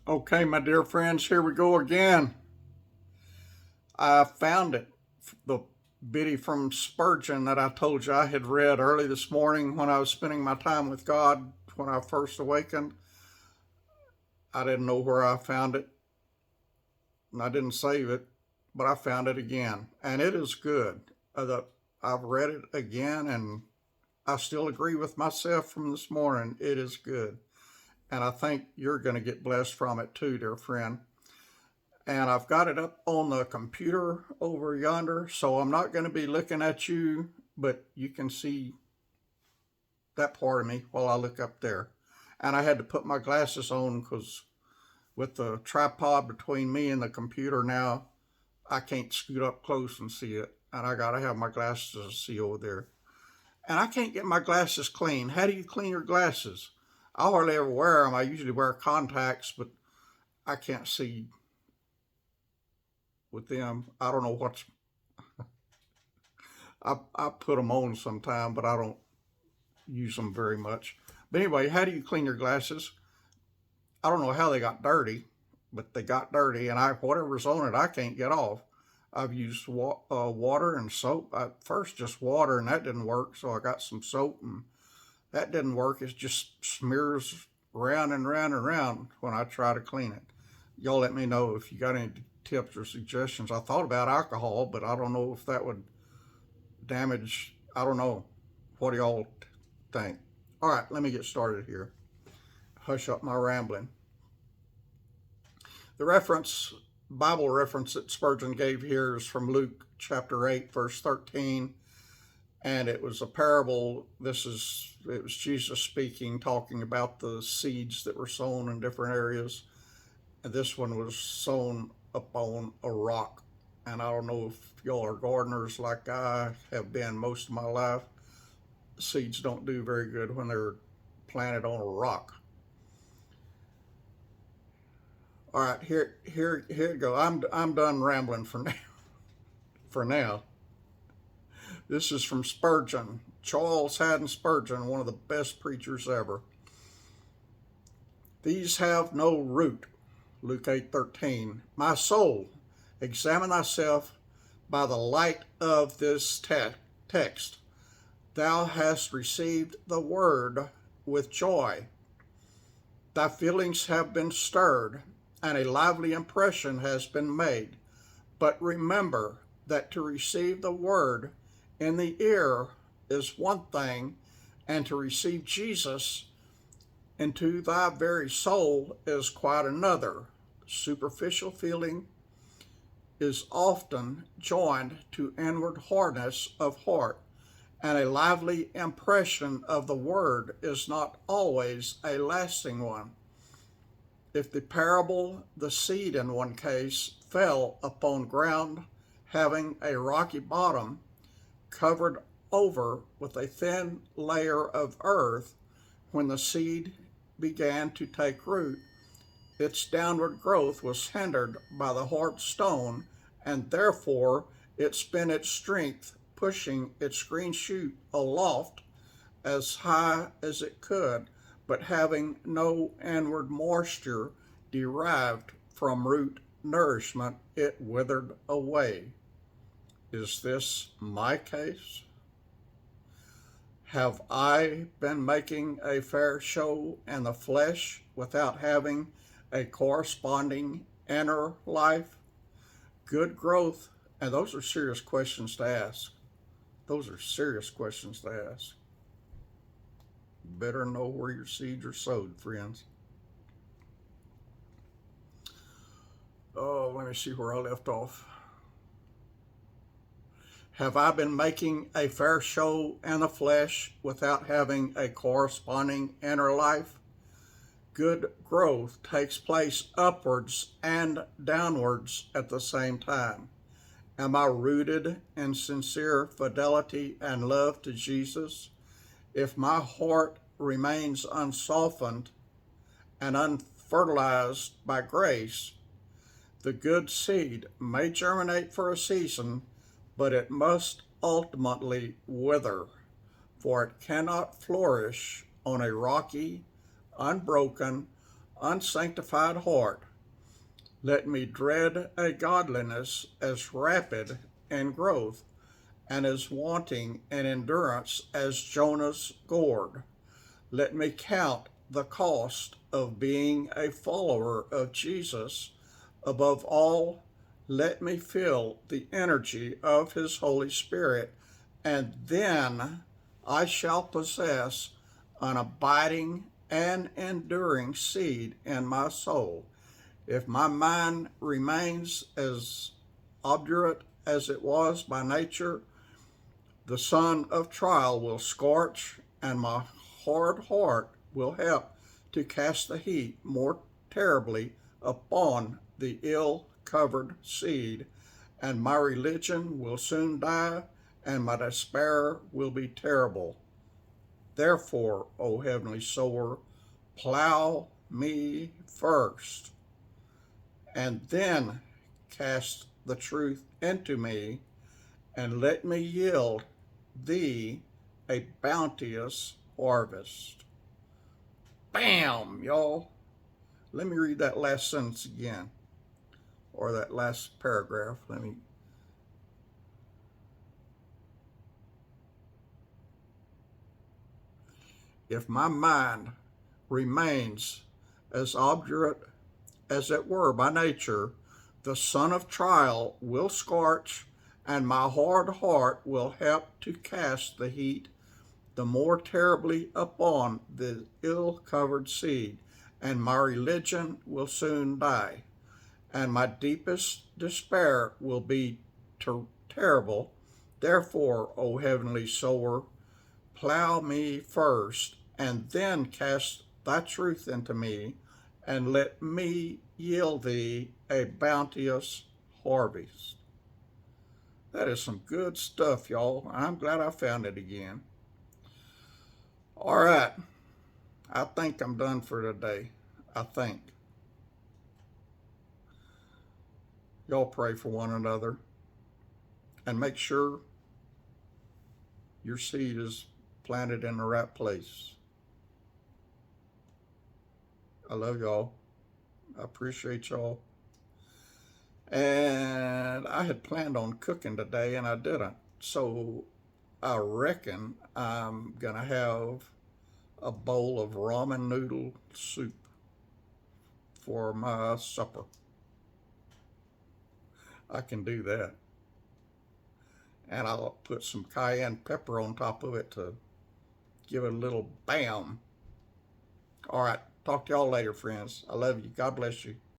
Okay, my dear friends, here we go again. I found it, the biddy from Spurgeon that I told you I had read early this morning when I was spending my time with God when I first awakened. I didn't know where I found it, and I didn't save it, but I found it again, and it is good. I've read it again, and I still agree with myself from this morning. It is good, and I think you're going to get blessed from it too, dear friend. And I've got it up on the computer over yonder, so I'm not going to be looking at you, but you can see that part of me while I look up there. And I had to put my glasses on because with the tripod between me and the computer now, I can't scoot up close and see it. And I got to have my glasses to see over there. And I can't get my glasses clean. How do you clean your glasses? I hardly ever wear them. I usually wear contacts, but I can't see with them. I don't know what's I put them on sometime, but I don't use them very much. But anyway, how do you clean your glasses? I don't know how they got dirty, but they got dirty, and whatever's on it, I can't get off. I've used water and soap. At first, just water, and that didn't work, so I got some soap, and that didn't work. It just smears round and round and round when I try to clean it. Y'all let me know if you got any tips or suggestions. I thought about alcohol, but I don't know if that would damage. I don't know. What do y'all think? All right, let me get started here. Hush up my rambling. The Bible reference that Spurgeon gave here is from Luke chapter 8, verse 13. And it was a parable. It was Jesus speaking, talking about the seeds that were sown in different areas. And this one was sown upon a rock. And I don't know if y'all are gardeners like I have been most of my life. Seeds don't do very good when they're planted on a rock. All right, here you go. I'm done rambling for now. For now, this is from Spurgeon, Charles Haddon Spurgeon, one of the best preachers ever. These have no root. Luke 8:13. My soul, examine thyself by the light of this text. Thou hast received the word with joy. Thy feelings have been stirred, and a lively impression has been made. But remember that to receive the word in the ear is one thing, and to receive Jesus into thy very soul is quite another. Superficial feeling is often joined to inward hardness of heart, and a lively impression of the word is not always a lasting one. If the parable, the seed in one case fell upon ground having a rocky bottom, covered over with a thin layer of earth, when the seed began to take root, its downward growth was hindered by the hard stone, and therefore it spent its strength pushing its green shoot aloft as high as it could, but having no inward moisture derived from root nourishment, it withered away. Is this my case? Have I been making a fair show in the flesh without having a corresponding inner life? Good growth, and those are serious questions to ask. Those are serious questions to ask. You better know where your seeds are sowed, friends. Oh, let me see where I left off. Have I been making a fair show in the flesh without having a corresponding inner life? Good growth takes place upwards and downwards at the same time. Am I rooted in sincere fidelity and love to Jesus? If my heart remains unsoftened and unfertilized by grace, the good seed may germinate for a season, but it must ultimately wither, for it cannot flourish on a rocky, unbroken, unsanctified heart. Let me dread a godliness as rapid in growth and as wanting in endurance as Jonah's gourd. Let me count the cost of being a follower of Jesus. Above all, let me feel the energy of his Holy Spirit, and then I shall possess an abiding and enduring seed in my soul. If my mind remains as obdurate as it was by nature, the sun of trial will scorch, and my hard heart will help to cast the heat more terribly upon the ill-covered seed, and my religion will soon die, and my despair will be terrible. Therefore, O heavenly sower, plow me first, and then cast the truth into me, and let me yield thee a bounteous harvest. Bam, y'all. Let me read that last sentence again, or that last paragraph. If my mind remains as obdurate as it were by nature, the sun of trial will scorch, and my hard heart will help to cast the heat the more terribly upon the ill-covered seed, and my religion will soon die, and my deepest despair will be terrible. Therefore, O heavenly sower, plow me first, and then cast thy truth into me, and let me yield thee a bounteous harvest. That is some good stuff, y'all. I'm glad I found it again. All right. I think I'm done for today. I think. Y'all pray for one another and make sure your seed is planted in the right place. I love y'all. I appreciate y'all. And I had planned on cooking today and I didn't. So I reckon I'm going to have a bowl of ramen noodle soup for my supper. I can do that. And I'll put some cayenne pepper on top of it to give it a little bam. All right. Talk to y'all later, friends. I love you. God bless you.